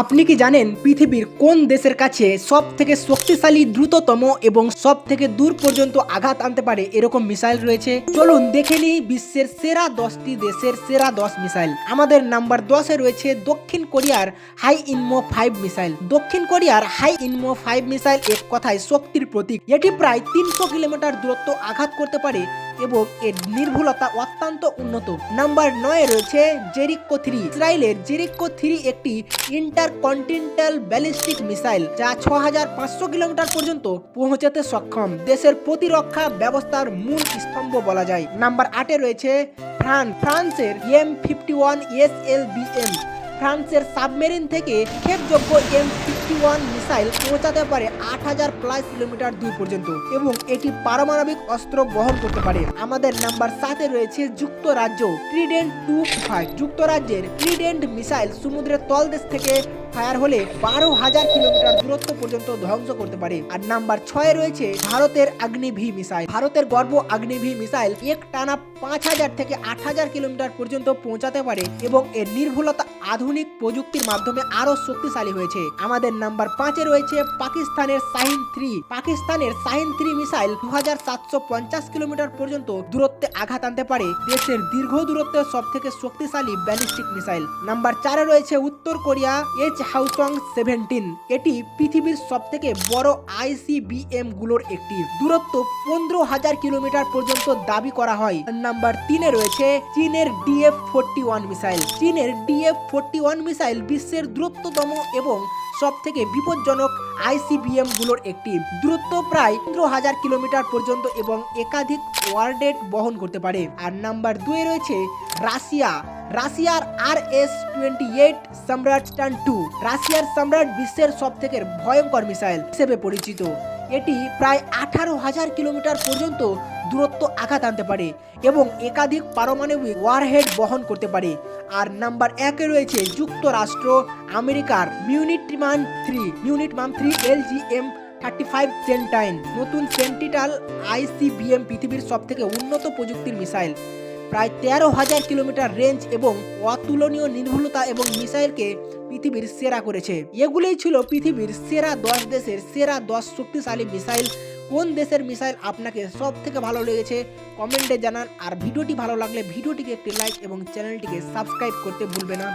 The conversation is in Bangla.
আপনি কি জানেন পৃথিবীর কোন দেশের কাছে সব থেকে শক্তিশালী দ্রুততম এবং সব থেকে দূর পর্যন্ত আঘাত আনতে পারে এরকম মিসাইল রয়েছে? চলুন দেখে নিই বিশ্বের সেরা 10টি দেশের সেরা 10 মিসাইল। আমাদের নাম্বার 10-এ রয়েছে দক্ষিণ কোরিয়ার হাই ইনমো 5 মিসাইল। দক্ষিণ কোরিয়ার হাই ইনমো 5 মিসাইল এক কথায় শক্তির প্রতীক। এটি প্রায় 300 কিলোমিটার দূরত্ব আঘাত করতে পারে এবং এর নির্ভুলতা অত্যন্ত উন্নত। নাম্বার 9-এ রয়েছে জেরিকো 3। ইসরায়েলের জেরিকো 3 একটি ইন্টারকন্টিনেন্টাল ব্যালিস্টিক মিসাইল যা 6500 কিলোমিটার পর্যন্ত পৌঁছাতে সক্ষম। দেশের প্রতিরক্ষা ব্যবস্থার মূল স্তম্ভ বলা যায়। নাম্বার 8-এ রয়েছে ফ্রান্সের M51 SLBM। ফ্রান্সের সাবমেরিন থেকে ক্ষেপযোগ্য M51 মিসাইল পৌঁছাতে পারে 8000+ কিলোমিটার দূর পর্যন্ত এবং এটি পারমাণবিক অস্ত্র বহন করতে পারে। আমাদের নাম্বার 7-এ রয়েছে যুক্তরাজ্য ট্রিডেন্ট 25। যুক্তরাজ্যের ট্রিডেন্ট মিসাইল সমুদ্রের তলদেশ থেকে ফায়ার হলে 12,000 কিলোমিটার দূরত্ব পর্যন্ত ধ্বংস করতে পারে। আর নাম্বার 6-এ রয়েছে ভারতের অগ্নিভি মিসাইল। ভারতের গর্ব অগ্নিভি মিসাইল এক টানা 5000 থেকে 8000 কিলোমিটার পর্যন্ত পৌঁছাতে পারে এবং এর নির্ভুলতা আধুনিক প্রযুক্তির মাধ্যমে আরো শক্তিশালী হয়েছে। আমাদের নাম্বার 5-এ রয়েছে পাকিস্তানের শাহিন 3। পাকিস্তানের শাহিন 3 মিসাইল 2750 কিলোমিটার পর্যন্ত দূরত্বে আঘাত আনতে পারে। দেশের দীর্ঘ দূরত্বের সব থেকে শক্তিশালী ব্যালিস্টিক মিসাইল। নাম্বার 4-এ রয়েছে উত্তর কোরিয়া হাউসং 17। এটি পৃথিবীর সব থেকে বড় ICBM গুলোর একটি। দূরত্ব 15,000 কিলোমিটার পর্যন্ত দাবি করা হয়। নাম্বার 3-এ রয়েছে চীনের DF-41 মিসাইল। চীনের DF-41 মিসাইল বিশ্বের দ্রুততম এবং সব থেকে বিপজ্জনক ICBM গুলোর একটি। দূরত্ব প্রায় 15,000 কিলোমিটার পর্যন্ত এবং একাধিক ওয়ারডেড বহন করতে পারে। আর নাম্বার 2-এ রয়েছে রাশিয়ার RS-28 সম্রাট টান 2। রাশিয়ার সম্রাট বিশ্বের সব থেকে ভয়ঙ্কর মিসাইল হিসেবে পরিচিত। এটি প্রায় 18,000 কিলোমিটার পর্যন্ত দূরত্ব আঘাত আনতে পারে এবং একাধিক পারমাণবিক ওয়ারহেড বহন করতে পারে। আর নাম্বার 1-এ রয়েছে যুক্তরাষ্ট্র আমেরিকার মিউনিটমান 3 LGM-35 সেন্টাইন। নতুন সেন্টিনাল ICBM পৃথিবীর সব থেকে উন্নত প্রযুক্তির মিসাইল। প্রায় 13,000 কিলোমিটার রেঞ্জ এবং অতুলনীয় নির্ভুলতা এবং মিসাইলকে পৃথিবীর সেরা করেছে। এগুলোই ছিল পৃথিবীর সেরা 10 দেশের সেরা 10 শক্তিশালী মিসাইল। কোন দেশের মিসাইল আপনাকে সব থেকে ভালো লেগেছে কমেন্টে জানান। আর ভিডিওটি ভালো লাগলে ভিডিওটিকে একটি লাইক এবং চ্যানেলটিকে সাবস্ক্রাইব করতে ভুলবে না।